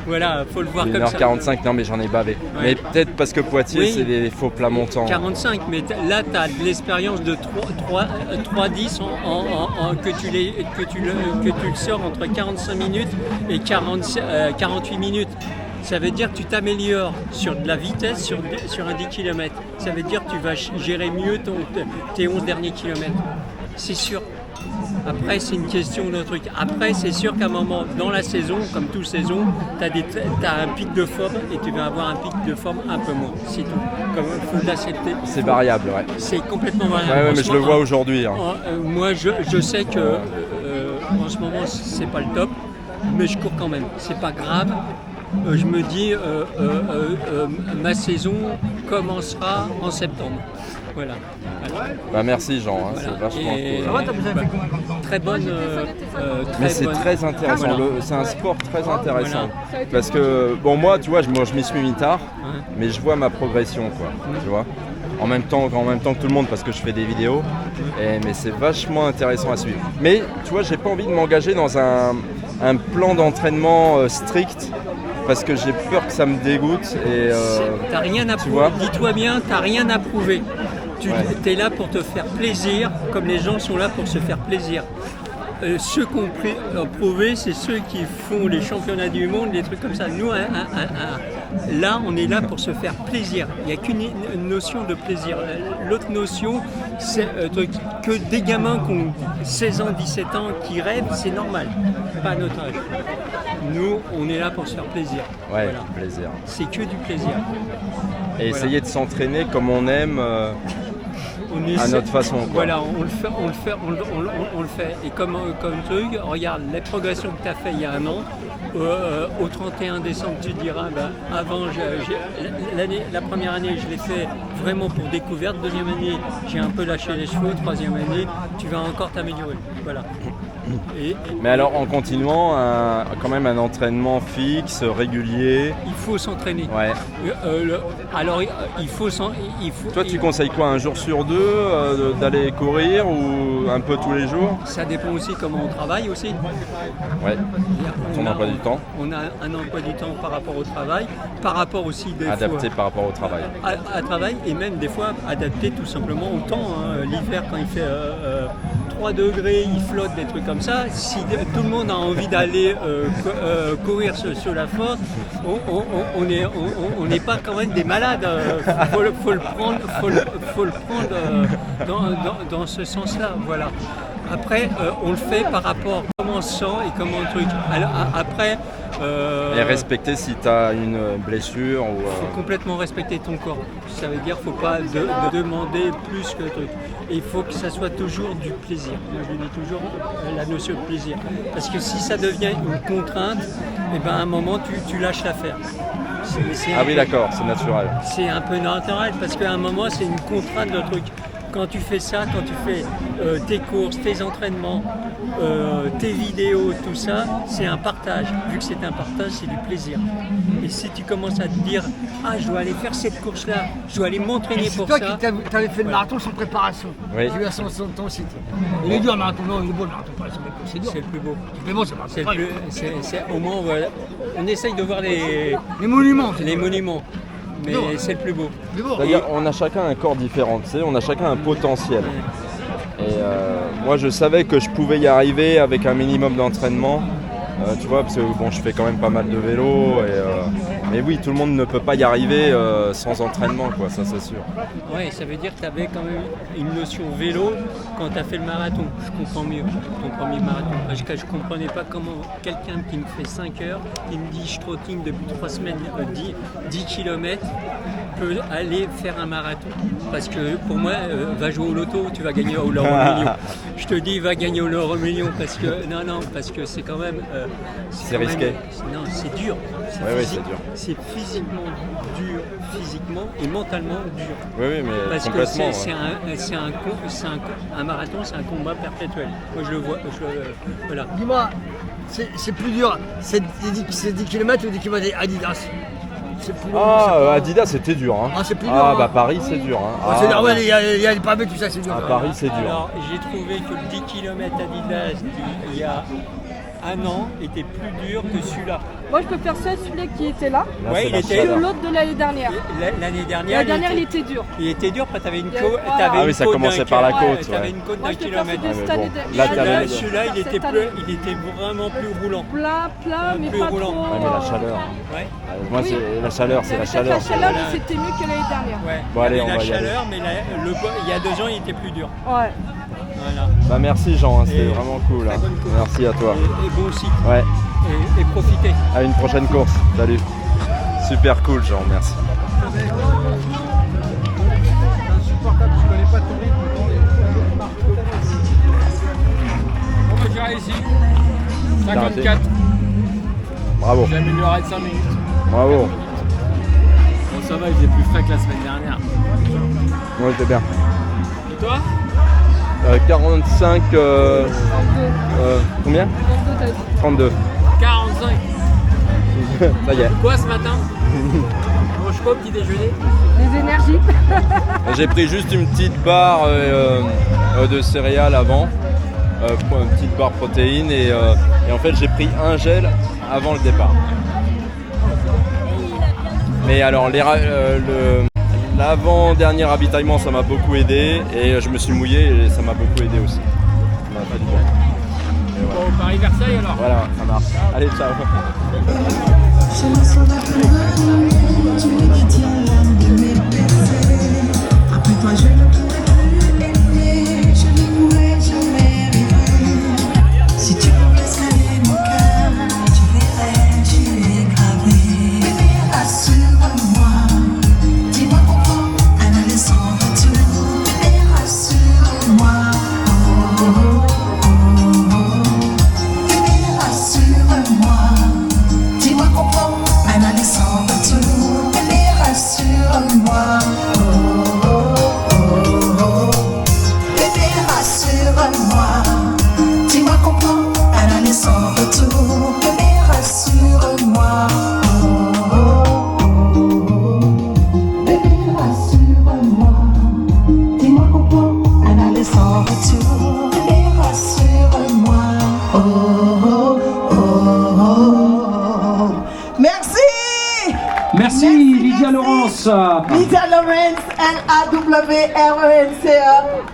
Voilà, faut le voir comme ça. 1h45, non mais j'en ai bavé. Ouais. Mais peut-être parce que Poitiers, c'est des faux plats montants. 45, mais là, t'as de l'expérience de 3-10 que tu le sors entre 45 minutes et 48 minutes. Ça veut dire que tu t'améliores sur de la vitesse sur un 10 km. Ça veut dire que tu vas gérer mieux tes 11 derniers kilomètres. C'est sûr. Après, c'est une question de truc. Après, c'est sûr qu'à un moment, dans la saison, comme toute saison, tu as un pic de forme et tu vas avoir un pic de forme un peu moins. C'est tout. Comme il faut l'accepter. C'est variable, ouais. C'est complètement variable. Ouais, mais je le vois aujourd'hui. Hein. Moi, je sais que en ce moment, c'est pas le top, mais je cours quand même. C'est pas grave. Je me dis, ma saison commencera en septembre. Voilà. Bah merci Jean, hein, voilà. C'est vachement cool. Très bonne. Mais c'est très intéressant. C'est un sport très intéressant. Voilà. Parce que bon moi tu vois, je m'y suis mis tard, mais je vois ma progression quoi. Tu vois. En même temps que tout le monde parce que je fais des vidéos. Mais c'est vachement intéressant à suivre. Mais tu vois, j'ai pas envie de m'engager dans un plan d'entraînement strict. parce que j'ai peur que ça me dégoûte et t'as rien à prouver. Dis-toi bien, t'as rien à prouver. Tu es là pour te faire plaisir, comme les gens sont là pour se faire plaisir. Ceux qu'on prouvé, c'est ceux qui font les championnats du monde, des trucs comme ça. Nous, là, on est là pour se faire plaisir. Il n'y a qu'une notion de plaisir. L'autre notion, c'est que des gamins qui ont 16 ans, 17 ans, qui rêvent, c'est normal. Pas à notre âge. Nous, on est là pour se faire plaisir. Ouais, voilà. Plaisir. C'est que du plaisir. Et voilà. Essayer de s'entraîner comme on aime. À notre façon. Quoi. Voilà, on le fait. Et comme truc, regarde, les progressions que tu as fait il y a un an, au 31 décembre, tu te diras, avant, la première année, je l'ai fait vraiment pour découverte. Deuxième année, j'ai un peu lâché les chevaux. Troisième année, tu vas encore t'améliorer. Voilà. Mais alors, en continuant, quand même un entraînement fixe, régulier. Il faut s'entraîner. Ouais. Alors, il faut. Toi, tu conseilles quoi, un jour sur deux d'aller courir ou un peu tous les jours? Ça dépend aussi comment on travaille aussi. Ouais. Ton emploi du temps. On a un emploi du temps par rapport au travail, par rapport aussi des adapté fois, par rapport au travail. À travail et même des fois adapté tout simplement au temps. Hein. L'hiver quand il fait 3 degrés, il flotte, des trucs comme ça. Si tout le monde a envie d'aller courir sur la flotte, on n'est pas quand même des malades. Faut le prendre dans ce sens-là. Voilà. Après, on le fait par rapport à comment on se sent et comment le truc. Alors, après. Et respecter si tu as une blessure ou. Faut complètement respecter ton corps. Ça veut dire qu'il ne faut pas demander plus que le truc. Et il faut que ça soit toujours du plaisir. Moi, je dis toujours la notion de plaisir. Parce que si ça devient une contrainte, et ben à un moment, tu lâches l'affaire. Oui, d'accord, c'est naturel. C'est un peu naturel parce qu'à un moment, c'est une contrainte de truc. Quand tu fais ça, quand tu fais tes courses, tes entraînements, tes vidéos, tout ça, c'est un partage. Vu que c'est un partage, c'est du plaisir. Et si tu commences à te dire « Ah, je dois aller faire cette course-là, je dois aller m'entraîner pour ça », c'est toi qui avais fait le marathon sans préparation. Oui. J'ai vu sur ton site. Il est dur le marathon, non, il est beau le marathon, c'est dur. C'est le plus beau. C'est bon, c'est au moins, voilà. On essaye de voir les monuments. Les monuments. Mais c'est le plus beau. C'est-à-dire, on a chacun un corps différent, tu sais, on a chacun un potentiel. Et moi, je savais que je pouvais y arriver avec un minimum d'entraînement. Tu vois, parce que bon, je fais quand même pas mal de vélo. Mais oui, tout le monde ne peut pas y arriver sans entraînement, quoi, ça c'est sûr. Ouais, ça veut dire que tu avais quand même une notion vélo quand tu as fait le marathon. Je comprends mieux ton premier marathon. Parce que je ne comprenais pas comment quelqu'un qui me fait 5 heures, qui me dit je trottine depuis 3 semaines 10 km, peut aller faire un marathon. Parce que pour moi, va jouer au loto, tu vas gagner au l'euro million. Je te dis, va gagner au l'euro million parce que parce que c'est quand même. C'est risqué. Non, c'est dur. Oui, c'est dur. C'est physiquement dur, physiquement et mentalement dur. Oui, mais parce complètement. Que un marathon, c'est un combat perpétuel. Moi, je le vois. Voilà. Dis-moi, c'est plus dur, c'est 10 km ou 10 km Adidas? Adidas c'était dur. Hein. C'est plus dur. Paris c'est dur. Hein. Il y a les pavés, tout ça, c'est dur. Paris c'est dur. Alors, j'ai trouvé que le 10 km Adidas il y a un an était plus dur que celui-là. Moi, je peux faire celui qui était là. Ouais, il était. Que l'autre de l'année dernière. L'année dernière, il était dur. Il était dur, parce que t'avais une côte. Oui, ça commençait par la côte. T'avais une côte d'1 kilomètre. Celui-là, il était vraiment plus roulant. Plein, mais pas trop. Ouais, mais la chaleur. Ouais. Moi, c'est la chaleur, La chaleur, c'était mieux que l'année dernière. Ouais. Bon, allez, on va la y chaleur, aller. mais il y a 2 ans, il était plus dur. Ouais. Voilà. Merci Jean, c'était vraiment cool. Hein. Merci à toi. Et bon aussi. Ouais. Et profitez. À une prochaine course. Salut. Super cool Jean, merci. C'est insupportable, je connais pas ton rythme. On va faire ici. 54. Bravo. J'ai amélioré de 5 minutes. Bravo. Bon, ça va, il faisait plus frais que la semaine dernière. Moi j'étais bien. Et toi 45. Combien 32. 45. Ça y est. Quoi ce matin? Mange quoi au petit déjeuner? Des énergies. J'ai pris juste une petite barre de céréales avant, une petite barre protéine et en fait j'ai pris un gel avant le départ. Mais alors, l'avant-dernier ravitaillement, ça m'a beaucoup aidé. Et je me suis mouillé et ça m'a beaucoup aidé aussi. Ça m'a fait du bien. Bon, Paris-Versailles alors. Voilà, ça marche. Allez, ciao. Après toi, je ne pourrais plus aimer, je ne pourrais jamais rêver. Si tu pouvais scaler mon cœur, tu verrais, tu es gravé. Bébé, rassure-moi, dis-moi comment un aller sans retour. Bébé, rassure-moi. Oh, oh, oh, oh. Bébé, rassure-moi, dis-moi comment un aller sans retour. Bébé, rassure-moi. Sans retour, bébé, rassure-moi. Bébé, rassure-moi. Dis-moi pourquoi elle allait sans retour. Bébé, rassure-moi. Oh, oh, oh, oh. Merci. Merci Lydia Laurence. Lydia Laurence, LAWRENCE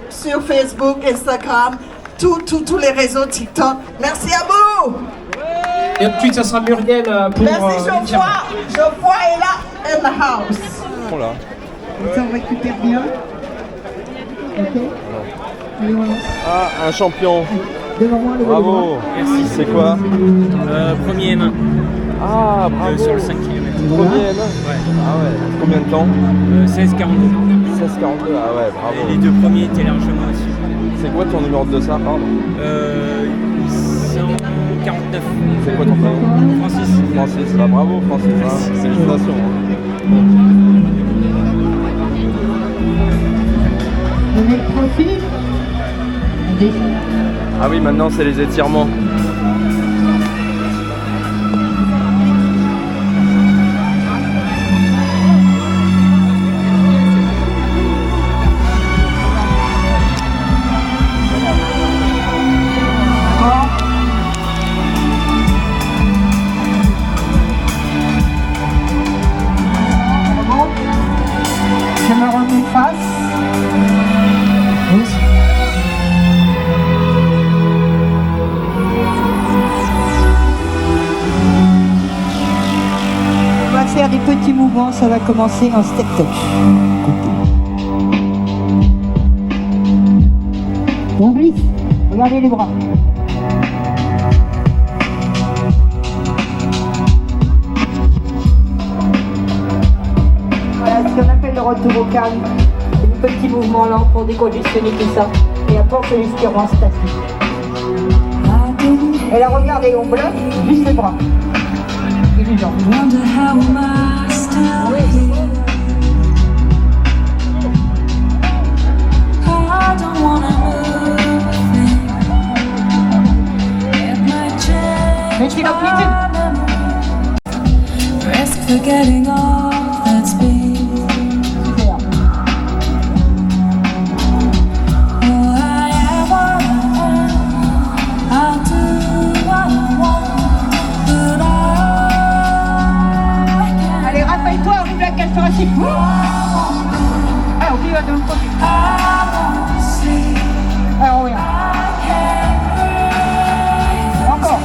sur Facebook, Instagram, tous les réseaux TikTok. Merci à vous. Et ensuite, ça sera Muriel pour... Merci Geoffroy. Geoffroy est là, in the house. Voilà. Ça, on récupère bien. Ok. Allez, on lance. Ah, un champion. Devant moi, le Bravo. Merci. C'est quoi? Premier M1. Ah, bravo. Sur le 5 km. Premier M1. Ouais. Ah ouais. Combien de temps? 16,42. 16,42. Ah ouais, bravo. Et les deux premiers étaient largement au-dessus. C'est quoi ton numéro de dossard, pardon? 149. C'est quoi ton prénom? Francis. Francis, bah, bravo Francis, hein. Félicitations. Donnez le profil. Ah oui, maintenant c'est les étirements. Je me remets face. Oui. On va faire des petits mouvements, ça va commencer en step touch. On glisse, regardez les bras. Voilà ce qu'on appelle le retour au calme. Des petits mouvements là pour décongestionner tout ça. Et après on fait les stirements statiques. Et là regardez, on bloque juste les bras. Et les jambes. Oui. Mettez l'amplitude. Forgetting all that's been. Oh, I am what I am. I'll do what I want, but I can't. Allez, rappelle-toi, on arrive à quelle thoracique. Ah, oublie de l'autre côté. Alors, regarde. Encore.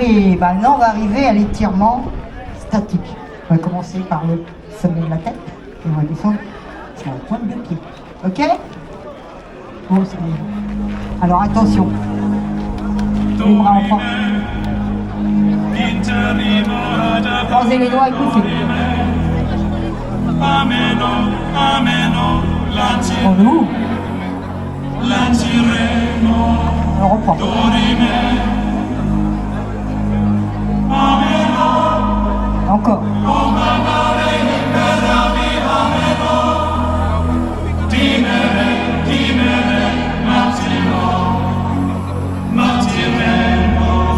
Oui, bah maintenant on va arriver à l'étirement statique. On va commencer par le sommet de la tête et on va descendre sur la pointe de pied. Ok? Bon, c'est bien. Alors attention. Les bras en forme. Croisez les doigts et poussez. On ouvre. On reprend. Encore.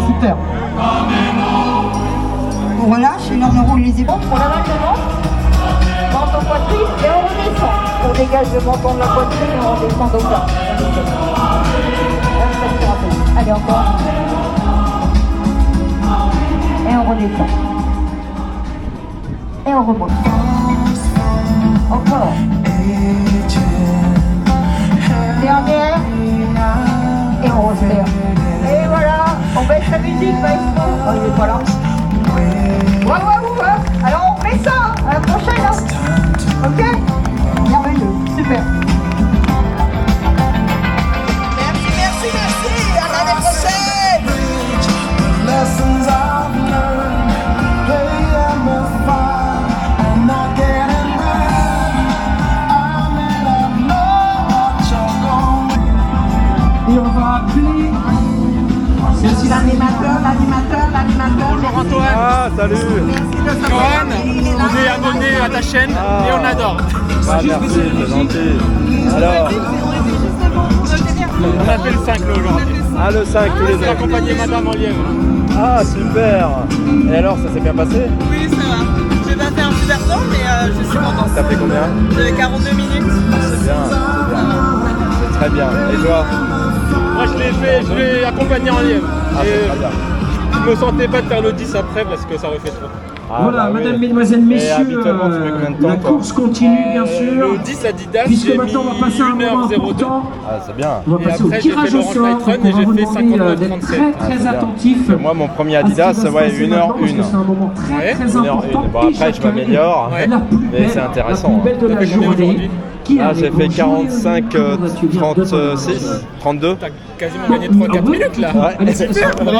Super. On relâche et là on enroule les épaules. On avale le ventre, menton poitrine et on redescend. On dégage le menton de la poitrine et on redescend comme ça. Allez encore. Et on redescend. Et on remonte. Encore. Dernière. Et on resserre. Et voilà. On baisse la musique, maestro. Oh, il est pas là. Ouais. Alors on fait ça, à la prochaine. Hein. Ok? Merveilleux. Super. Merci. À l'année prochaine. Lessons I've learned, they amplify. I'm not getting mad. I may not know what you're going. Et on va appeler. Je suis l'animateur. Bonjour Antoine. Ah, salut. Johan, on est abonné à ta chaîne et on adore. Ah, merci, c'est gentil. Alors, on a fait le 5 là aujourd'hui. ah, le 5 tous les J'ai ans. accompagné Madame en lièvre. Ah, super. Et alors, ça s'est bien passé? Oui, ça va. Je vais pas faire un super temps, mais je suis contente. T'as fait combien? 42 minutes. C'est bien. C'est très bien. Et toi? Moi je l'ai accompagné en lièvre. Ah, Et c'est très bien. je me sentais pas de faire le 10 après parce que ça aurait fait trop. Ah, Voilà, bah oui. mesdames, mesdemoiselles, Et messieurs, habituellement, tu mets combien de temps, la toi? course continue bien sûr. Le 10 Adidas, Puisque j'ai maintenant on va mis passer à un moment 1h02. important. Ah, c'est bien. On va Et passer au après, j'ai tirage fait au l'Orange sort. Light Run Donc, et on va j'ai vous fait demander 59,37. d'être très Ah, c'est bien. attentif. Moi, mon premier à ce qui Adidas, va se ouais, passer 1h01. maintenant, parce que c'est un moment très Ouais. très 1h01. important. Bon, Et après, je chacun m'améliore, est la plus mais belle, c'est intéressant, la plus belle de hein. la T'as fait combien journée. aujourd'hui? Qui Ah, arrive? j'ai fait Bonjour, 45, Léonie. Comment vas-tu? Viens, 36, 32. T'as quasiment gagné 3-4 minutes là. Ouais. Allez, c'est super, bravo.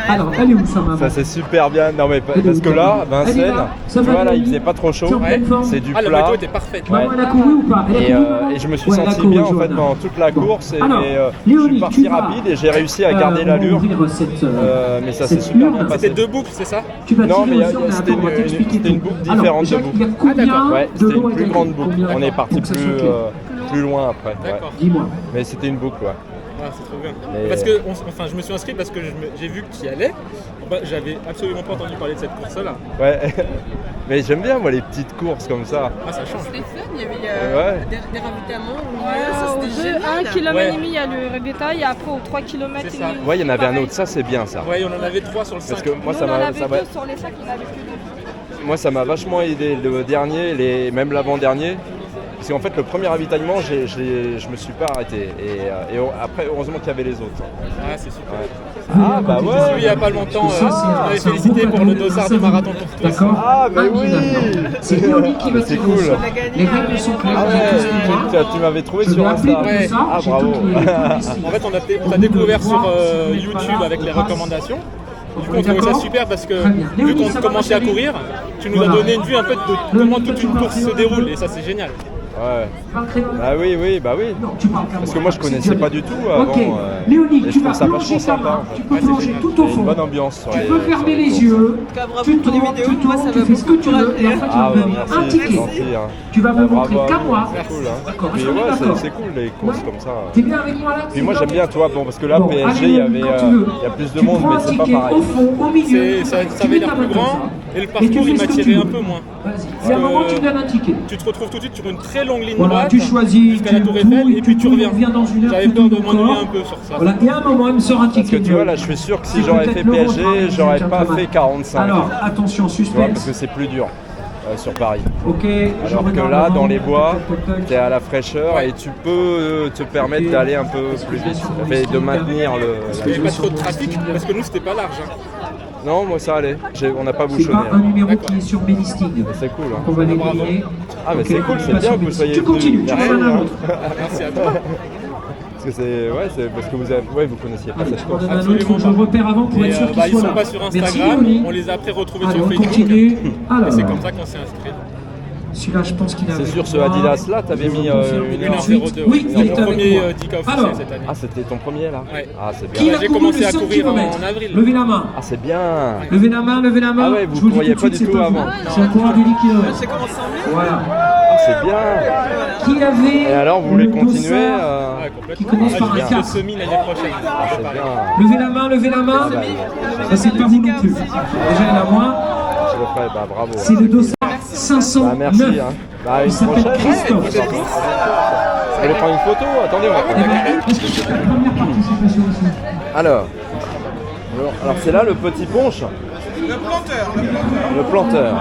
Alors, elle est où ça, maman? Ça c'est super bien. Non mais Elle est parce où, que là, Elle est Vincennes, là. tu Ça va, vois là, il Léonie? faisait pas trop chaud. Tu es en pleine forme? C'est du Ah, la plat. météo était parfaite. Ouais. Maman, elle a couru ou pas? Elle a Et, couru, maman et je me suis Ouais, elle a senti couru, bien en fait Johanna. pendant toute la course et, Alors, et, je Léonie, suis tu parti vas, rapide et j'ai réussi à garder on va l'allure. ouvrir cette, Mais ça s'est cette super urne. bien passé. C'était 2 boucles, c'est ça? Tu vas Non, tirer mais au sort, c'était attends, on va t'expliquer c'était une tout. boucle Alors, différente de Jacques, boucle. il y a combien Ouais, de c'était l'eau une à plus gagner? grande boucle. Combien On est parti Pour que ça soit clair. plus loin après. Ouais. D'accord. Dis-moi. Mais c'était une boucle, ouais. Ah, c'est trop bien. Et- Parce que enfin, je me suis inscrit parce que j'ai vu que tu y allais. Bah, j'avais absolument pas entendu parler de cette course-là. Ouais. Mais j'aime bien moi les petites courses comme ça. Ah, ça change. C'était fun, il y avait Ouais. des ravitaillements. Au C'était 1 génial. km Ouais. et demi, il y a le détail, et après, aux 3 km C'est ça. Ouais, il y en avait un autre, ça c'est bien ça. Ouais, on en avait 3 sur le 5. Parce que moi Nous, ça on en m'a avait ça m'a- deux sur les sacs, il n'y en avait que 2. moi ça m'a vachement aidé le dernier, même l'avant-dernier. Parce qu'en fait le premier ravitaillement je me suis pas arrêté. Et après heureusement qu'il y avait les autres. Ah, c'est super. Ah bah J'ai ouais. suivi il y a pas longtemps, Ça, tu m'avais c'est un félicité bon pour le cadeau, dossard ça, du vous- marathon pour tous. D'accord. Ah bah oui. C'est Léonie qui va C'est tirer cool. au sort. Les règles sont claires. Ah vous êtes tous ouais, témoins. tu m'avais trouvé Je sur vais appeler Insta. tout ça, Ah j'ai bravo. toutes les listes. En fait, on t'a découvert sur YouTube avec les recommandations. Du coup, on trouvait ça super parce que vu qu'on commençait à courir, tu nous as donné une vue un peu de comment toute une course se déroule et ça c'est génial. Ouais. Ah oui, bah oui. Parce que moi je connaissais pas du tout avant. Ok, Léonie, et tu je vas trouve ça plonger vachement ta sympa. main, En fait. tu peux plonger tout au Il y a une fond. bonne ambiance sur Tu les. peux sur fermer les les courses. yeux, Bravo tu pour les tournes, vidéos, tu moi, tournes, ça tu va fais ce que beaucoup tu veux et en fait tu Ah vas ouais, me donner un merci, c'est ticket. gentil. Hein. Tu vas me Bravo montrer à qu'à vous, moi. c'est cool. Hein. D'accord, Puis est-ce qu'on est ouais, d'accord c'est cool les courses comme ça. T'es bien avec moi là? Puis moi j'aime bien, toi, bon parce que là Bon, PSG allez, il y avait, quand tu veux. il y a plus de Tu monde prends mais un c'est pas ticket pareil. au fond, au milieu. Ça tu avait mets l'air ta plus main grand comme ça. et le Et tu parcours fais il ce que m'attirait tu un veux. peu moins. Vas-y, il y a un moment tu donnes un ticket. Tu te retrouves tout de suite sur une très longue ligne Voilà, droite tu choisis, jusqu'à la tu Tour Eiffel tournes, et puis tu reviens. dans une heure, J'avais tu peur de tournes m'ennuyer encore. un peu sur ça. Voilà, et à un moment, il me sort un Parce que ticket. tu vois là je suis sûr que si C'est j'aurais peut-être fait l'Europe, PSG, hein, j'aurais pas gentlemen. fait 45. Alors, attention, Tu vois, parce suspense. que c'est plus dur. sur Paris. Ok. Alors que là, dans les bois, tu es à la fraîcheur et tu peux te permettre d'aller un peu plus vite, et de maintenir Parce qu'il n'y avait pas trop de trafic, parce que nous, c'était pas large. Hein. Non, moi ça allait. On n'a pas C'est bouchonné. pas un numéro qui est sur Mélisting. C'est cool. Hein. On va les donner. Ah, mais Ok, c'est cool, c'est pas bien sur que vous soyez Tu continues, tu venus. en as un autre. Merci à toi. Parce que c'est parce que vous connaissiez pas cette course. On en a un autre, je repère avant pour être sûr qu'il Ils soit sont là. pas sur Merci, Instagram, Léonie. on les a après retrouvés Allez, sur on Facebook. continue. Et Alors, c'est comme ça qu'on s'est inscrit. celui-là, je pense qu'il avait. C'est sûr, ce Adidas là, t'avais mis une 1h02. Oui, il c'est est mon avec premier moi. 10K Alors, officiel cette année. Ah, c'était ton premier là. Ouais. Ah, c'est Qui bien. a J'ai couru commencé le à 5 courir en km? avril. Levez la main. Ah, c'est bien. Levez la main, levez la main. Ah ouais, vous Je le dis couriez tout de pas suite, du tout c'est avant. C'est un coureur de 10 km. Voilà. Ah, c'est bien. Qui avait. Et alors, vous voulez le continuer dossard Ouais, qui complètement. commence Ah, par je un viens de 4. semi l'année prochaine. Ah, c'est bien. Levez la main, levez la main. Ça, c'est pas vous non plus. Déjà, il y en a moins. Je le ferai, bah bravo. C'est le dossard 509. Bah, merci. Hein. Bah, Il une s'appelle prochaine. Christophe. Vous voulez prendre une photo? Attendez, on va prendre. Est-ce que c'est la première participation aussi? Alors c'est là le petit ponche. Le planteur. Le planteur.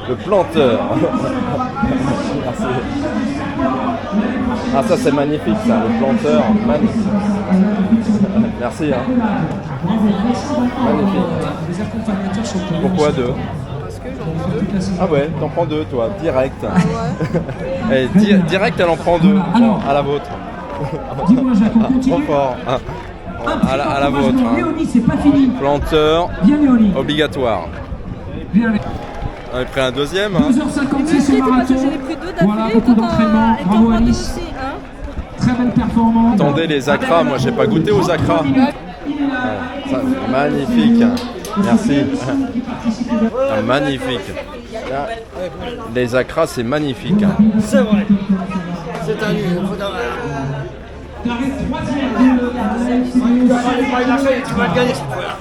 Le planteur. Merci. Ah, ça c'est magnifique, ça, le planteur. Magnifique. Merci. Hein. Magnifique. Les accompagnateurs sont pour Pourquoi deux? Ah ouais, t'en prends deux, toi, direct. Et direct, elle en prend deux. Alors, à la vôtre. Dis-moi, Jacques, on continue. Trop fort. À la vôtre. Hein. Léonie, c'est pas fini. Planteur, Bien, Léonie. obligatoire. Bien. On a pris un deuxième. Hein. 2h56 au marathon. Voilà, beaucoup d'entraînement. Bravo Alice. Très belle performance. Attendez les acras, moi j'ai pas goûté aux acras. Ouais, ça, c'est magnifique. Merci. Ah, magnifique. Là, les acras, c'est magnifique. C'est vrai. C'est un lieu. Tu vas le gagner cette fois-là.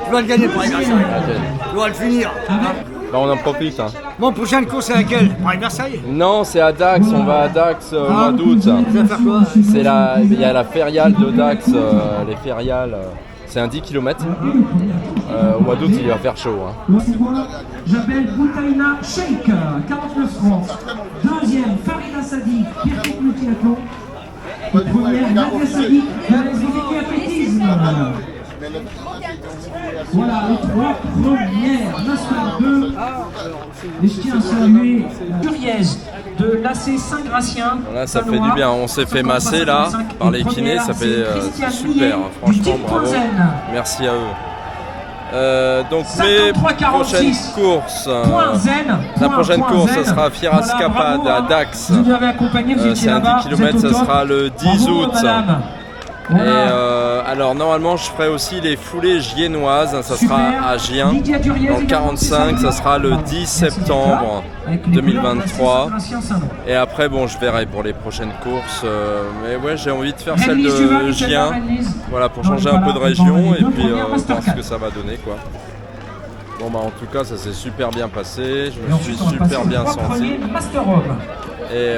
Tu vas le gagner Paris-Versailles. Tu vas le finir. Bah, on en profite. Hein. Mon prochaine course c'est laquelle? Paris-Versailles? Non, c'est à Dax. On va à Dax au mois d'août. Tu vas faire quoi? Il y a la fériale de Dax. Les fériales. C'est un 10 km. Au mois d'août, il va faire chaud. Hein. J'appelle Boutaïna Sheikh, 49 francs. Deuxième, Farida Sadi, Pierre Multiathlon. Et première, Nadia Sadi, de la SVT Athlétisme. Voilà, les trois premières. Nastar 2. Et je tiens à saluer Curiez de l'AC Saint-Gratien. Voilà, ça fait du bien. On s'est fait masser là par les kinés. Ça fait super. Franchement, bravo. Merci à eux. Donc mes prochaines courses, la prochaine course ce sera Fierascapade à Dax, c'est un 10 km, ça sera le 10 août. Et alors normalement je ferai aussi les foulées giennoises, ça sera à Gien, dans le 45, ça sera le 10 septembre 2023. Et après bon je verrai pour les prochaines courses, mais ouais j'ai envie de faire celle de Gien, voilà pour changer un peu de région et puis voir ce que ça va donner quoi. Bon bah en tout cas ça s'est super bien passé, je me suis super bien senti. Et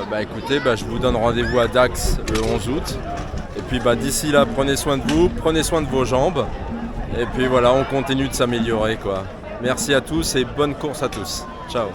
bah écoutez, bah, je vous donne rendez-vous à Dax le 11 août. Et puis bah, d'ici là, prenez soin de vous, prenez soin de vos jambes. Et puis voilà, on continue de s'améliorer quoi. Merci à tous et bonne course à tous. Ciao.